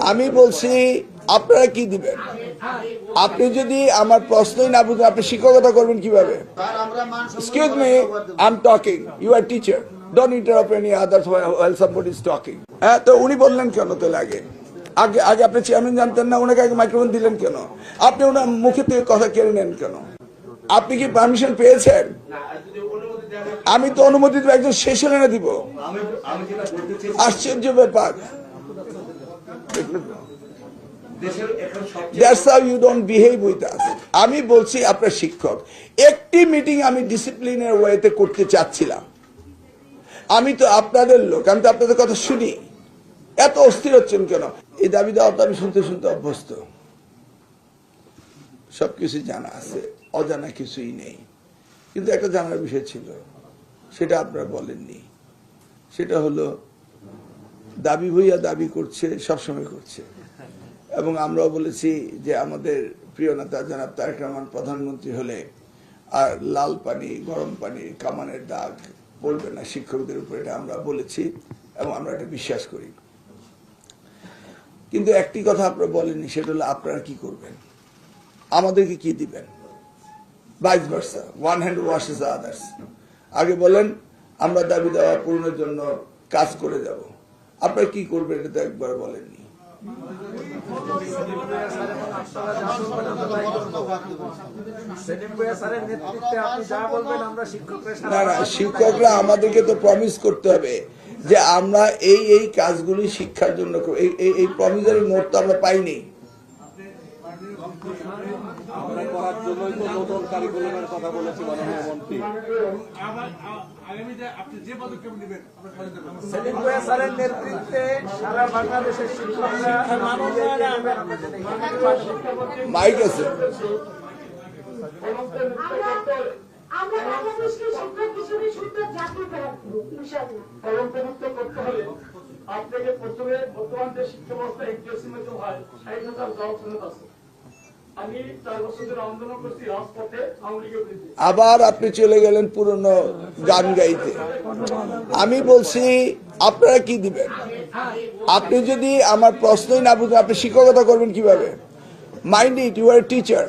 আমি বলছি আপনারা কি দিবেন? আপনি যদি আমার প্রশ্নই না বুঝেন আপনি শিক্ষকতা করবেন কিভাবে? Excuse me, I am talking, you are teacher, don't interrupt any others while somebody is talking. হ্যাঁ, তো উনি বললেন কেন তো আগে আগে আগে আপনি চেয়ারম্যান জানতেন না, ওনাকে আগে মাইক্রোফোন দিলেন কেন? আপনি ওনার মুখে থেকে কথা কেড়ে নেন কেন? আপনি কি পারমিশন পেয়েছেন? আমি তো অনুমতি দেব, একজন শেষ হলে না দিব। আশ্চর্য ব্যাপার। That's how you don't behave with us. আমি বলছি আপনার শিক্ষক, একটি মিটিং আমি ডিসিপ্লিনের ওয়েতে করতে চাচ্ছিলাম। আমি তো আপনাদের লোক, আমি তো আপনাদের কথা শুনি। এত অস্থির হচ্ছেন কেন? এই দাবি দেওয়া তো আমি শুনতে শুনতে অভ্যস্ত, সবকিছু জানা আছে, অজানা কিছুই নেই। কিন্তু একটা জানার বিষয় ছিল, সেটা আপনারা বলেননি। সেটা হলো দাবি ভুইয়া দাবি করছে, সবসময় করছে। এবং আমরাও বলেছি যে আমাদের প্রিয় নেতা জনাব তারেক রহমান প্রধানমন্ত্রী হলে আর লাল পানি গরম পানি কামানের দাগ পড়বে না শিক্ষকদের উপর, এটা আমরা বলেছি এবং আমরা এটা বিশ্বাস করি। কিন্তু একটি কথা আপনারা বলেননি, সেটা হলো আপনারা কি করবেন, আমাদেরকে কি দিবেন? Vice versa, one hand washes the others. আগে বলেন আমরা দাবি দেওয়া পূরণের জন্য কাজ করে যাব, আপনারা কি করবেন এটা তো একবার বলেননি। না না, শিক্ষকরা আমাদেরকে তো প্রমিস করতে হবে যে আমরা এই এই কাজগুলি শিক্ষার জন্য, এই প্রমিসারি নোট তো আমরা পাইনি। মাইক আছে, আমরা বাংলাদেশকে শিক্ষক হিসেবে সুন্দর জাতি করতে হলে আপনাকে প্রথমে বর্তমান যে শিক্ষা ব্যবস্থা এনটিএসসির মধ্যে হয় ৬০,০০০ জব শূন্য আছে। আমি ৪ বছর ধরে আন্দোলন করছি রাজপথে আওয়ামী লীগের বিরুদ্ধে। আবার আপনি চলে গেলেন পুরনো গান গাইতে। আমি বলছি আপনারা কি দিবেন? আপনি যদি আমার প্রশ্নই না বুঝেন আপনি শিক্ষকতা করবেন কিভাবে? Mind it, you are teacher.